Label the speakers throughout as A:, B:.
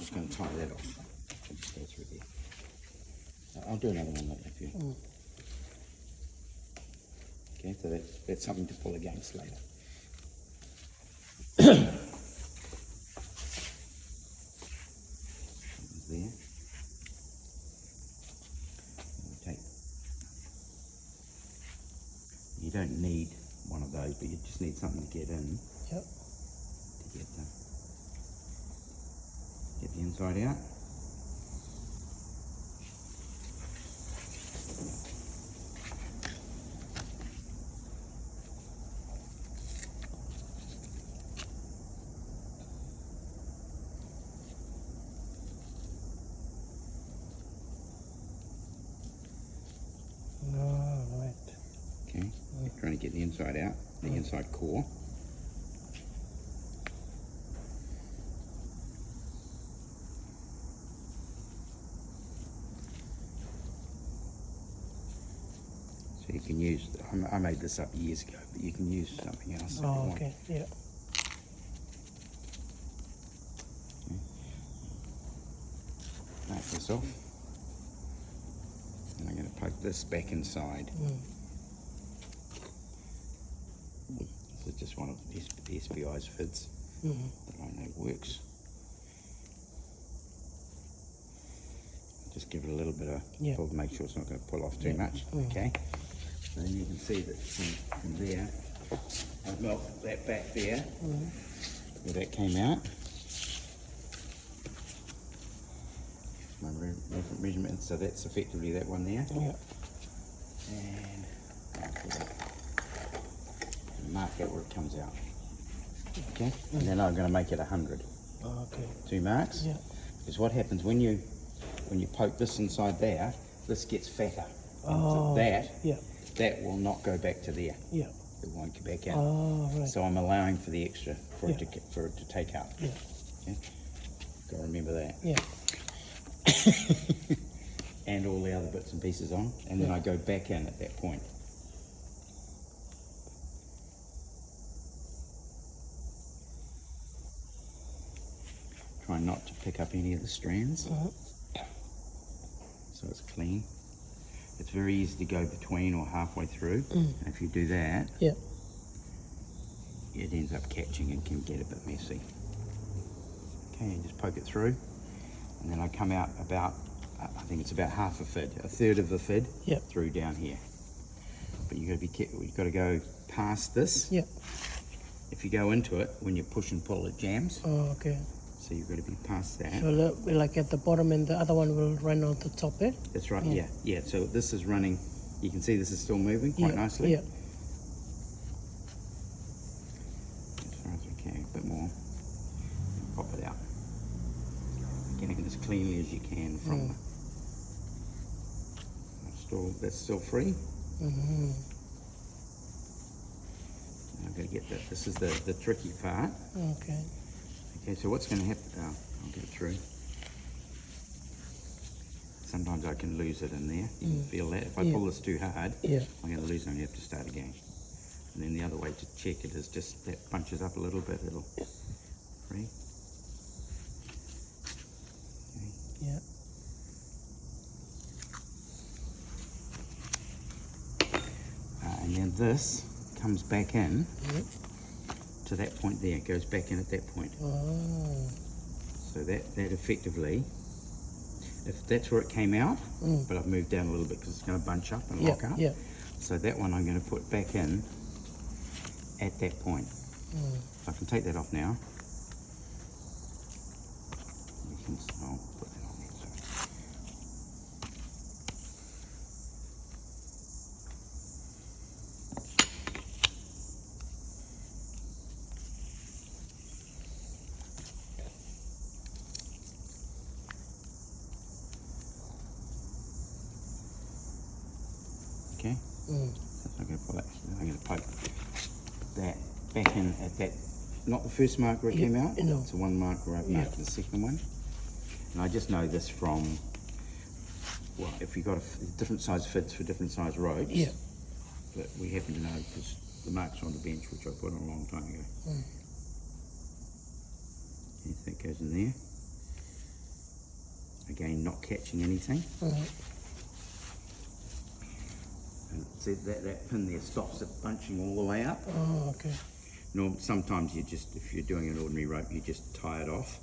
A: just going to tie that off. I'll just go through there. I'll do another one later for you. Okay, so that's something to pull against later. There. You don't need one of those, but you just need something to get in.
B: Yep.
A: To get the inside out. Okay, you're trying to get the inside out, the inside core. So you can use, I made this up years ago, but you can use something else if you want.
B: Okay, yeah.
A: Knock this off. And I'm going to poke this back inside. This is just one of the SBI's fids that I know works. Just give it a little bit of pull to make sure it's not going to pull off too much. Okay. So then you can see that from there, I've melted that back there, where that came out. My measurement, so that's effectively that one there.
B: Yeah.
A: And mark that where it comes out. Okay, and then I'm going to make it 100.
B: Okay.
A: 2 marks.
B: Yeah.
A: Because what happens when you poke this inside there, this gets fatter.
B: Oh.
A: So
B: yeah.
A: that will not go back to there.
B: Yeah.
A: It won't go back out.
B: Oh, right.
A: So I'm allowing for the extra for it to take out.
B: Yeah.
A: Okay. Got to remember that.
B: Yeah.
A: And all the other bits and pieces on, and then I go back in at that point. Try not to pick up any of the strands, so it's clean. It's very easy to go between or halfway through, and if you do that, it ends up catching and can get a bit messy. Okay, and just poke it through, and then I come out about, I think it's about half a fid, a third of the fid through down here. But you've got to be careful, you've got to go past this.
B: Yeah.
A: If you go into it, when you push and pull, it jams.
B: Oh, okay.
A: So you've got to be past that.
B: So like at the bottom and the other one will run on the top, eh?
A: That's right, yeah. So this is running, you can see this is still moving quite nicely.
B: Yeah.
A: As far as we can, a bit more. And pop it out. Getting it as cleanly as you can from that's still free. I'm going to get that. This is the tricky part.
B: Okay.
A: Okay, so what's going to happen? I'll get it through. Sometimes I can lose it in there. You can feel that. If I pull this too hard, I'm going to lose it and you have to start again. And then the other way to check it is just that bunches up a little bit. It'll free. Okay.
B: Yeah.
A: And then this comes back in to that point there. It goes back in at that point.
B: Oh.
A: So that effectively, if that's where it came out, but I've moved down a little bit because it's going to bunch up and lock up.
B: Yeah.
A: So that one I'm going to put back in at that point. So I can take that off now. I'll put that on there. Okay. I'm going to pull that. I'm going to poke that back in at that. Not the first mark where it came out.
B: No.
A: It's the one mark where I've marked the second one. And I just know this from, well, if you've got different size fids for different size ropes.
B: Yeah.
A: But we happen to know because the marks are on the bench, which I put on a long time ago. Okay, so that goes in there. Again, not catching anything. And see that pin there stops it bunching all the way up.
B: Oh, okay.
A: Sometimes you just, if you're doing an ordinary rope, you just tie it off.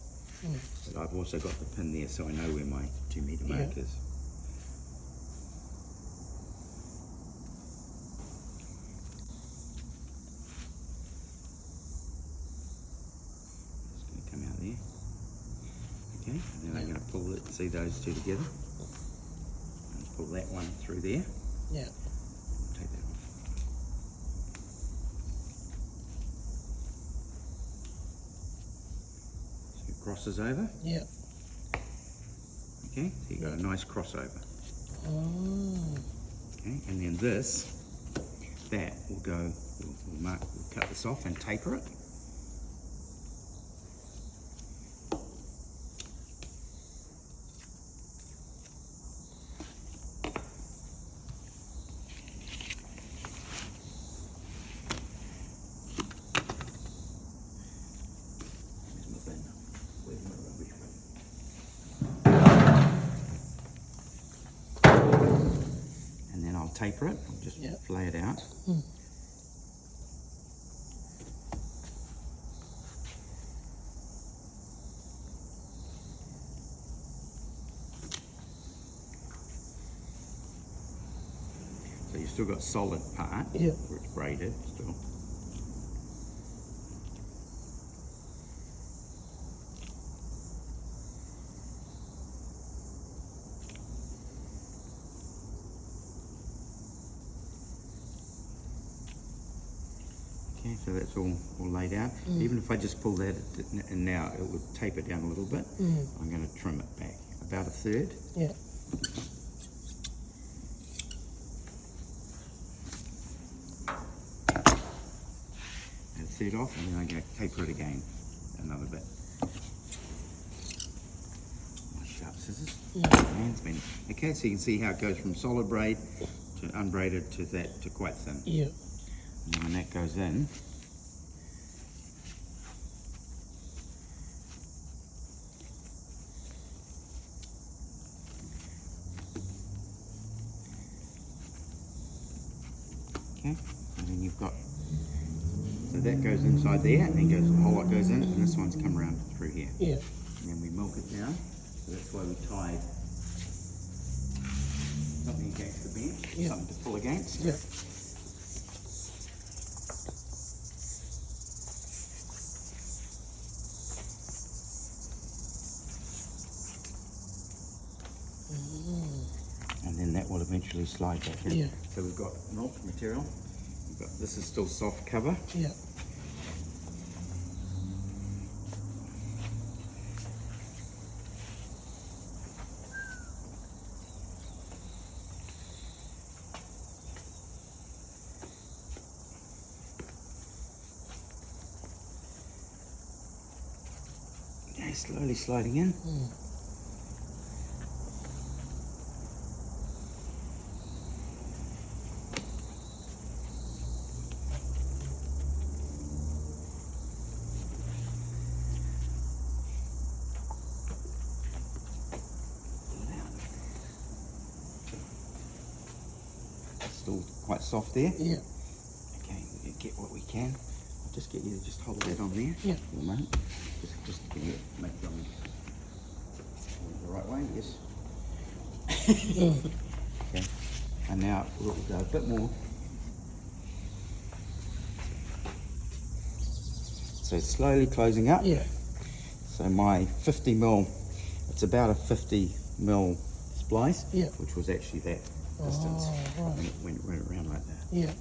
A: But I've also got the pin there so I know where my 2 metre mark is. It's going to come out there. Okay, and then I'm going to pull it, see those two together. And pull that one through there.
B: Yeah.
A: Take that off. So it crosses over.
B: Yeah.
A: Okay, so you've got a nice crossover.
B: Oh.
A: Okay, and then that will go, we'll cut this off and taper it. And then I'll taper it, I'll just lay it out. So you've still got solid part, where it's braided still. Okay, so that's all laid out. Even if I just pull that in now, it would taper down a little bit. I'm going to trim it back about 1/3.
B: Yeah.
A: And 1/3 off, and then I'm going to taper it again another bit. My sharp scissors. Hands been. Okay, so you can see how it goes from solid braid to unbraided to that to quite thin.
B: Yeah.
A: And then when that goes in, okay, and then you've got, so that goes inside there, and then goes, the whole lot goes in, and this one's come around through here.
B: Yeah.
A: And then we milk it down, so that's why we tied something against the bench, something to pull against.
B: Yeah.
A: And then that will eventually slide back in.
B: Yeah.
A: So we've got milk material. This is still soft cover.
B: Yeah.
A: Okay, slowly sliding in. Still quite soft there.
B: Yeah.
A: Okay, we get what we can. I'll just get you to just hold that on there for a moment. Just get it, make it on the right way, yes. Okay, and now we'll go a bit more. So slowly closing up.
B: Yeah.
A: So my 50mm, it's about a 50mm splice, which was actually that distance. When it went around like that.
B: Yeah.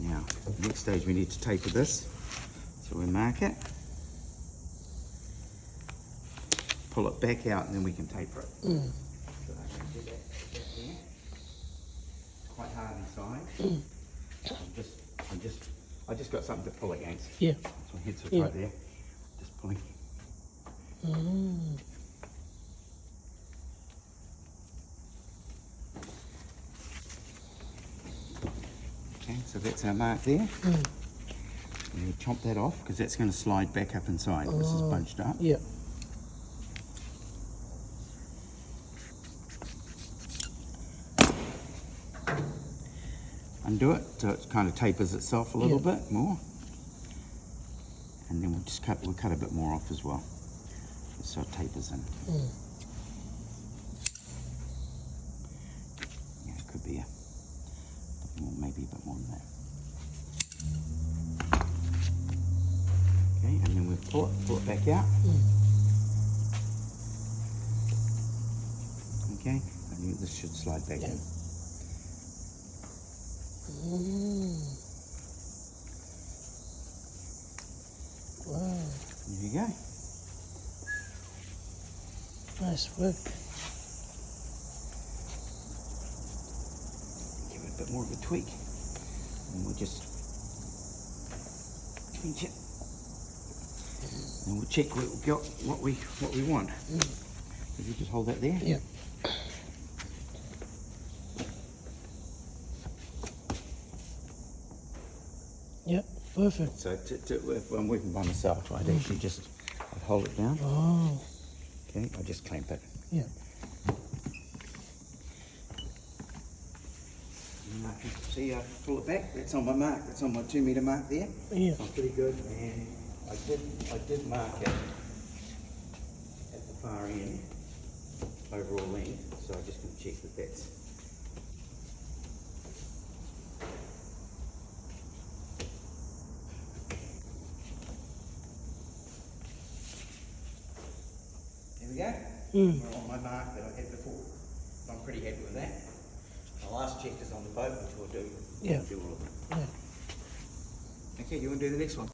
A: Now, next stage we need to taper this. So we mark it, pull it back out, and then we can taper it. So I can get that there. It's quite hard inside. I just got something to pull against.
B: Yeah.
A: So my head's right there. Just pulling. Okay, so that's our mark there. And you chomp that off because that's going to slide back up inside. This is bunched up.
B: Yeah.
A: undo it so it kind of tapers itself a little bit more. And then we'll cut a bit more off as well, so it tapers in. Yeah, it could be a bit more, maybe a bit more than that. Okay, and then we pull it back out. Okay, I think this should slide back in.
B: Wow.
A: There you go.
B: Nice work.
A: Give it a bit more of a tweak. And we'll just pinch it. And we'll check we've got what we want. If you just hold that there.
B: Yeah. Yeah, perfect.
A: So if I'm working by myself, I'd actually I'd hold it down.
B: Oh.
A: Okay, I'll just clamp it.
B: Yeah.
A: And I can see I pull it back. That's on my mark. That's on my 2 metre mark there.
B: Yeah.
A: So I'm pretty good. And I did mark it at the far end, overall length. So I'm just going to check that that's. There we go. We're on my mark that I had before. So I'm pretty happy with that. My last check is on the boat, which we'll do.
B: Yeah.
A: We'll do all of them.
B: Yeah.
A: Okay, you want to do the next one?